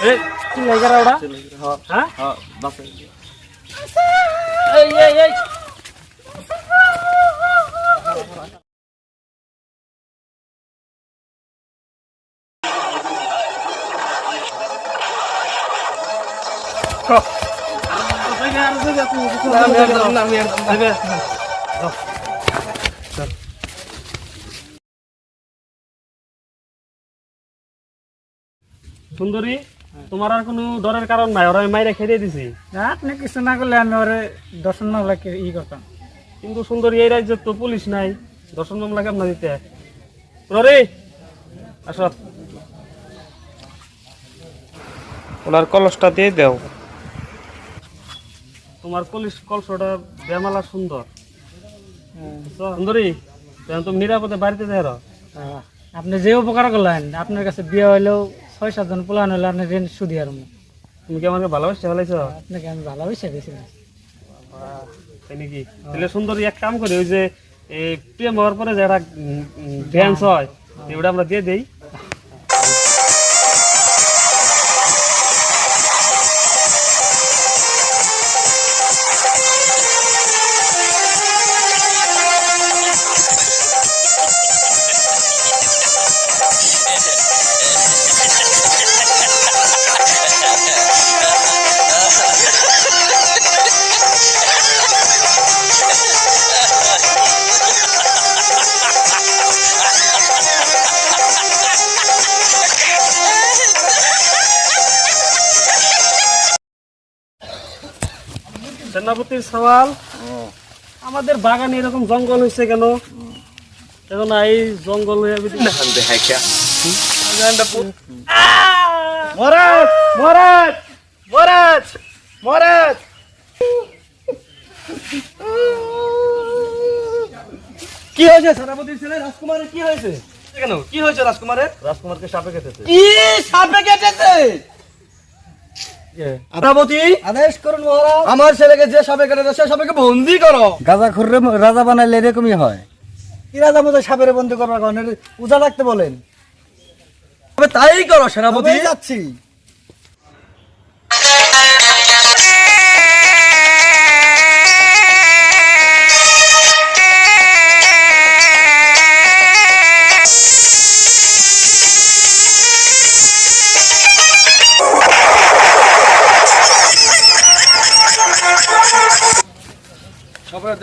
এই কি লাইগারা ওটা হ্যাঁ হ্যাঁ বাসে এই এই এই সুন্দরী তোমার আর কোনো ডরের কারণ নাই, ওরা আমি মাইরা খেয়ে দিছি। আপনি কিছু না করলে আমি ওরে দর্শন মামলাকে করতাম। কিন্তু সুন্দরী এই রাজ্যে তো পুলিশ নাই, দর্শন মামলা কেমন দিতে? রে আসো, ওনার কলসটা দিয়ে দাও। তোমার পুলিশ কলসটা বেমালা সুন্দর। সুন্দরী তুমি নিরাপদে বাড়িতে যাও। আপনি যে উপকার করলেন, আপনার কাছে বিয়ে হইলেও 6-7 জন পোলান হইলে আপনি রেন্ট সুদি আর তুমি কি আমাকে ভালোবাসতে ফেলাইছো? আপনাকে আমি ভালোবেসে গেছি তাই নাকি? তাহলে সুন্দরী এক কাম করি, ওই যে এই প্রেম হওয়ার পরে যে একটা ড্যান্স হয় ওটা আমরা দিয়ে দেই। সেনাপতির সওয়াল, আমাদের বাগানে এরকম জঙ্গল হয়েছে কেন? এখন এই জঙ্গল হয়ে মহারাজ মহারাজ মহারাজ মহারাজ কি হয়েছে? সেনাপতির ছেলে রাজকুমারের কি হয়েছে? কেন কি হয়েছে রাজকুমারের? রাজকুমারকে সাপে কেটেছে। কি সাপে কেটেছে? আদেশ করুন মহারাজ, আমার ছেলেকে যে সাপে কেটেছে সে সাপেকে বন্দি করো। গাঁজাখুররে রাজা বানাইলে এরকমই হয়। কি রাজা মতো সাপের বন্দি করবার কারণে পূজা রাখতে বলেন। তবে তাই করো সেনাপতি। যাচ্ছি।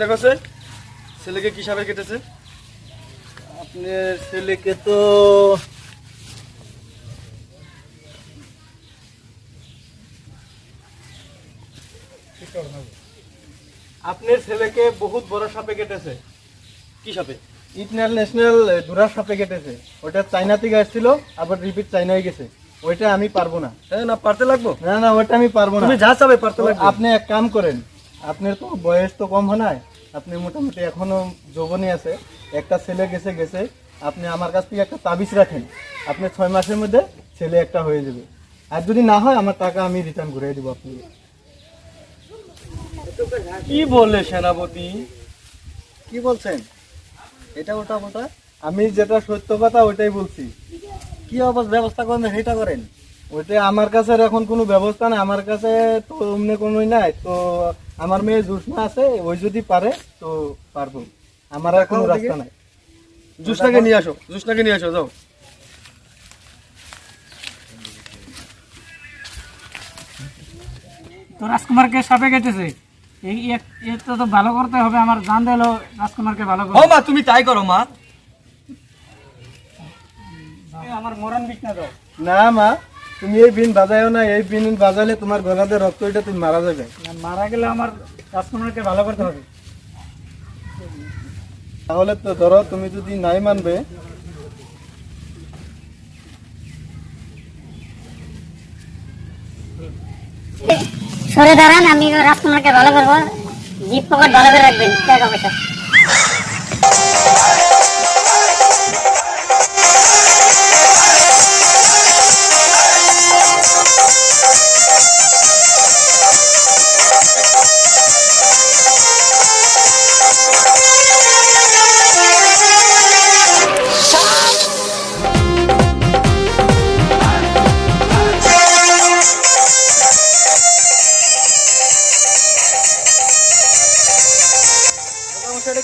দেখছে ছেলেকে কি সাপে কেটেছে? আপনার ছেলেকে তো আপনার ছেলেকে বহুত বড় সাপে কেটেছে। কি সাপে? ইন্টারন্যাশনাল দুরার সাপে কেটেছে। ওটা চাইনা থেকে আসছিল, আবার রিপিট চাইনা হয়ে গেছে। ওইটা আমি পারবো না। না পারতে লাগবো? না না ওইটা আমি পারবো না। তুমি যা চাবে পারতে লাগবে। আপনি এক কাম করেন, আপনার তো বয়স তো কম হয় নাই, আপনি মোটামুটি এখনো যৌবনে আছে, একটা ছেলে গেছে গেছে, আপনি আমার কাছ থেকে একটা তাবিজ রাখেন, আপনি 6 মাসের মধ্যে ছেলে একটা হয়ে যাবে। আর যদি না হয় আমার টাকা আমি রিটার্ন করে দিব আপনাকে। কি বলে সেনাপতি? কি বলছেন? এটা ওটা ওটা আমি যেটা সত্য কথা ওইটাই বলছি। কি ব্যবস্থা করেন সেটা করেন। ওইটা আমার কাছে এখন কোনো ব্যবস্থা নাই, আমার কাছে তো অমনি কোনোই নাই। তো আমার মেয়ে জুসনা আছে, ওই যদি পারে তো পারবো, আমার আর কোনো রাস্তা নাই। জুসনাকে নিয়ে আসো, জুসনাকে নিয়ে আসো, যাও। তো রাজকুমারকে সাপে কেটেছে, এটা তো ভালো করতে হবে। আমার জান দিলো রাজকুমারকে ভালো করতে। ও মা তুমি তাই করো মা। আমার মরণ বিষ না দাও। না মা, তুমি এই বিন বাজাইও না, এই বিন বাজালে তোমার গলাতে রক্ত এটা তুমি মারা যাবে। মারা গেলে আমার রাজকুমারকে ভালো করতে হবে। তাহলে তো ধরো তুমি যদি নাই মানবে, সরে দাঁড়ান, আমি রাজকুমারকে ভালো করবো। জিপ পকেট ভালো করে রাখবেন, টাকা পয়সা।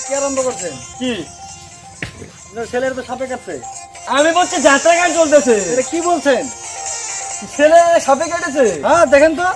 কি আরম্ভ করছেন? কি আপনার ছেলের তো সাপে কাটছে। আমি বলছি যাত্রা গান চলতেছে, এটা কি বলছেন? ছেলে সাপে কেটেছে। হ্যাঁ দেখেন তো।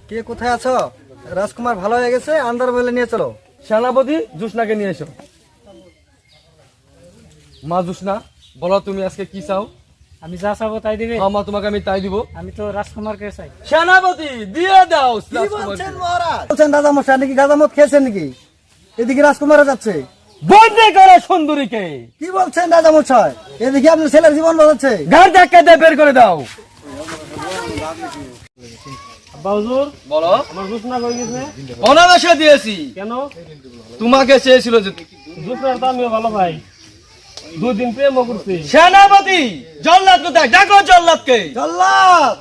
কে কোথায় আছো? রাজকুমার ভালো হয়ে গেছে, আন্ডার বলে নিয়ে চলো। সেনাপতি জুসনাকে নিয়ে এসো। মা জুসনা, বলো তুমি আজকে কি চাও? আমি যা চাবো তাই দিবে? মা তোমাকে আমি তাই দিব। আমি তো রাজকুমারকে চাই। সেনাপতি দিয়ে দাও। কি বলছেন মহারাজ? বলছেন রাজা মশাই নাকি গাঁজা মদ খেয়েছেন নাকি? এদিকে রাজকুমার যাচ্ছে। বন্দি করো সুন্দরীকে। কি বলছেন রাজা মশাই? এদিকে আপনার ছেলের জীবন বাঁচাচ্ছে। গাড় ধাক্কা দিয়ে বের করে দাও। বাউজুর বলো। আমার জুসনা কই গেছে? অনাবেশে দিয়েছি। কেন? তোমাকে চেয়েছিল যে। জুসনার তো আমিও ভালো ভাই, 2 দিন প্রেমও করছি। সেনাপতি জল্লাদ কোথায়? ডাকো জল্লাদকে। জল্লাদ!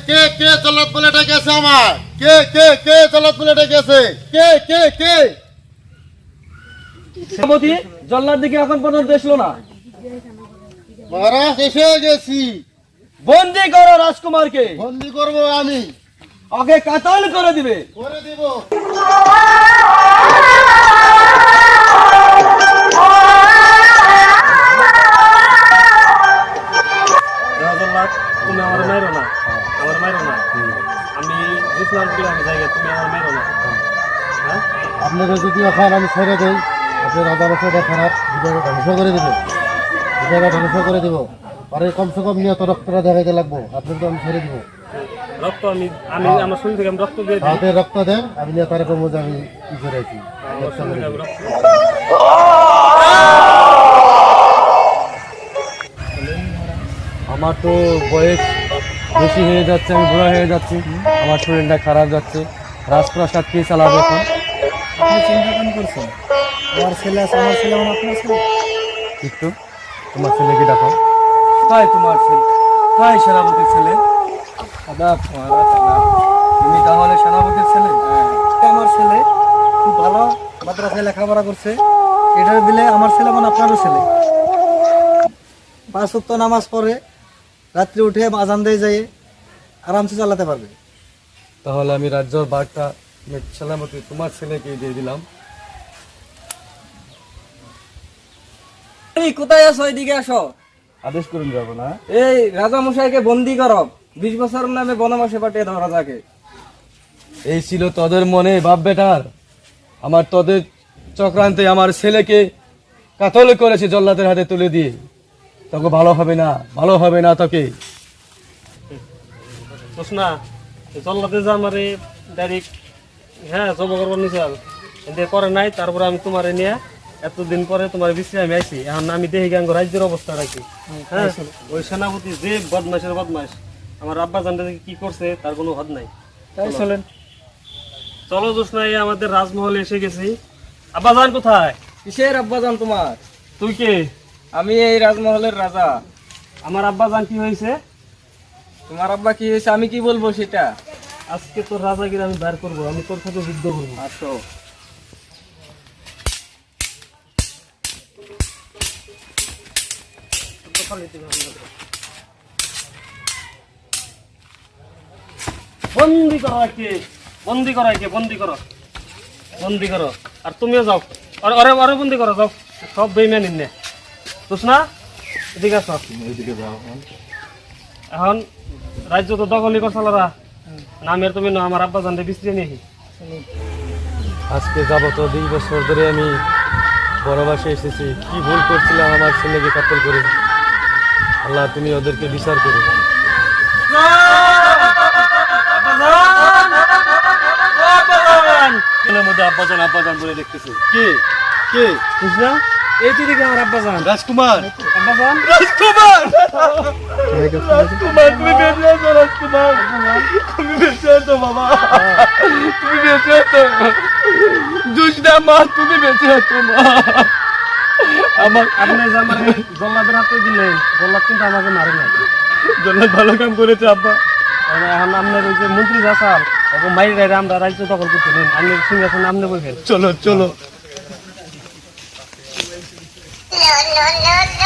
কে কে জল্লাদ বলে ডেকেছে আমার? কে কে কে জল্লাদ বলে ডেকেছে? কে কে কে? সেনাপতি জল্লাদ দিকে এখন পর্যন্ত দেখলো না। মহারাজ এসে গেছি। বন্দি করো রাজকুমারকে। বন্দি করবো আমি। ওকে কাতল করে দিবে। করে দিব। জল্লাদ, তুমি আমার মাইরো না, আমার মাইরো না। আমি জুসনার বিয়ে আমি জায়গা, তুমি আমার মাইরো না। হ্যাঁ, আপনাকে যদি এখন আমি ছেড়ে দেই, আপনি রাজা বসাটা খারাপ বিজয়টা ধ্বংস করে দেবে। বিজয়টা ধ্বংস করে দেবো। আর এই কমসে কম নিয়ত রক্তটা দেখাইতে লাগবো। আপনি তো আমি ছেড়ে দিব। রক্ত আমি আমি আমার শরীর থেকে আমি রক্ত দিয়ে দিই। হাতে রক্ত দেন, আমি নিয়ে তার কমো যে আমি কি করেছি। আমার শরীর থেকে আমি রক্ত আমার তো বয়স বেশি হয়ে যাচ্ছে, আমি বুড়া হয়ে যাচ্ছি, আমার শরীরটা খারাপ যাচ্ছে। রাজপ্রাসাদ কে চালাবে এখন? আপনি চিন্তা কেন করছেন? আমার ছেলে আছে, আমার ছেলে মানে আপনার ছেলে। একটু তোমার ছেলেকে ডাকো। তাই তোমার ছেলে? তাই সেনাপতির ছেলে? তুমি তাহলে সেনাপতির ছেলে? এটা আমার ছেলে, খুব ভালো মাদ্রাসায় লেখাপড়া করছে। এটা দিলে আমার ছেলে মানে আপনারও ছেলে। 5 ওয়াক্ত নামাজ পড়ে, রাত্রে উঠে আজান দিয়ে যায়, আরামসে চালাতে পারবে। তাহলে আমি রাজ্যর বাঘটা সেনাপতি তোমার ছেলেকে দিয়ে দিলাম। তুমি কোথায় আছো? এদিকে আসো। আদেশ করুন যাবো না। এই রাজা মশাইকে বন্দি করো, 20 বছর নামে বনবাসে পাঠিয়ে দাও রাজাকে। এই ছিল তোদের মনে বাপ বেটার? আমার তোদের চক্রান্তে আমার ছেলেকে কাতল করেছে জল্লাদের হাতে তুলে দিয়ে। তোকে ভালো হবে না, ভালো হবে না তোকে। জুসনা, জল্লাদে যা আমারে ডাইরেক্ট হ্যাঁ জব করবার নিচাল এতে করে নাই। তারপরে আমি তোমারে নিয়ে এতদিন পরে তোমার বিশ্রামে আমি আইছি। এখন আমি দেখি গাঙ্গ রাজ্যের অবস্থা রাখি। হ্যাঁ, ওই সেনাপতি যে বদমাশের বদমাশ আমার আব্বা জানতে কি করছে তার কোনো হদ নাই। তাই চলেন, চলো জুসনা, এই আমাদের রাজমহলে এসে গেছি। আব্বা জান কোথায়? কিসের আব্বাজান তোমার? তুই কে? আমি এই রাজমহলের রাজা। আমার আব্বা জান কি হয়েছে? তোমার আব্বা কি হয়েছে আমি কি বলবো সেটা? আজকে তোর রাজাগিরি আমি বের করবো, আমি তোর সাথে যুদ্ধ করবো। আসো। বন্দি করো একে, বন্দি করো একে, বন্দি করো, বন্দি করো। আর তুমিও যাও, আরে আরে আরে বন্দি করো, যাও। সব বেইমান ইন্নে জুসনা, এদিকে আসো। এখন রাজ্য তো দখলই করছালারা, নামের তুমি না আমার আব্বা জানতে বিশ্রী নিহি। আজকে যাব তো 2 বছর ধরে আমি বনবাসে এসেছি। কি ভুল করছিলাম আমার ছেলেকে কাতল করে? আল্লাহ তুমি ওদেরকে বিচার করো। আব্বাজান আব্বাজান বলে দেখতেছি। কে কে? জুসনা, এই তো দেখি আমার আব্বা জান। রাজকুমার, রাজকুমার রাজকুমার তুমি বেঁচে আছো রাজকুমার তুমি বেঁচে আছো বাবা তুমি বেঁচে আছো দুষ্টা মা তুমি বেঁচে আছো মা আমার আপনি যে আমার জল্লাদের হাতে দিলেন জল্লাদ কিন্তু আমাকে মারে নাই জন্য ভালো কাম করেছে আব্বা এখন আপনার ওই যে মন্ত্রী রাসাল ওকে মাইরে গাইরে আমরা রাজ্য দখল করতে নেন আপনি সিংহাসনে আপনি বসেন চলো চলো No, no, no, no.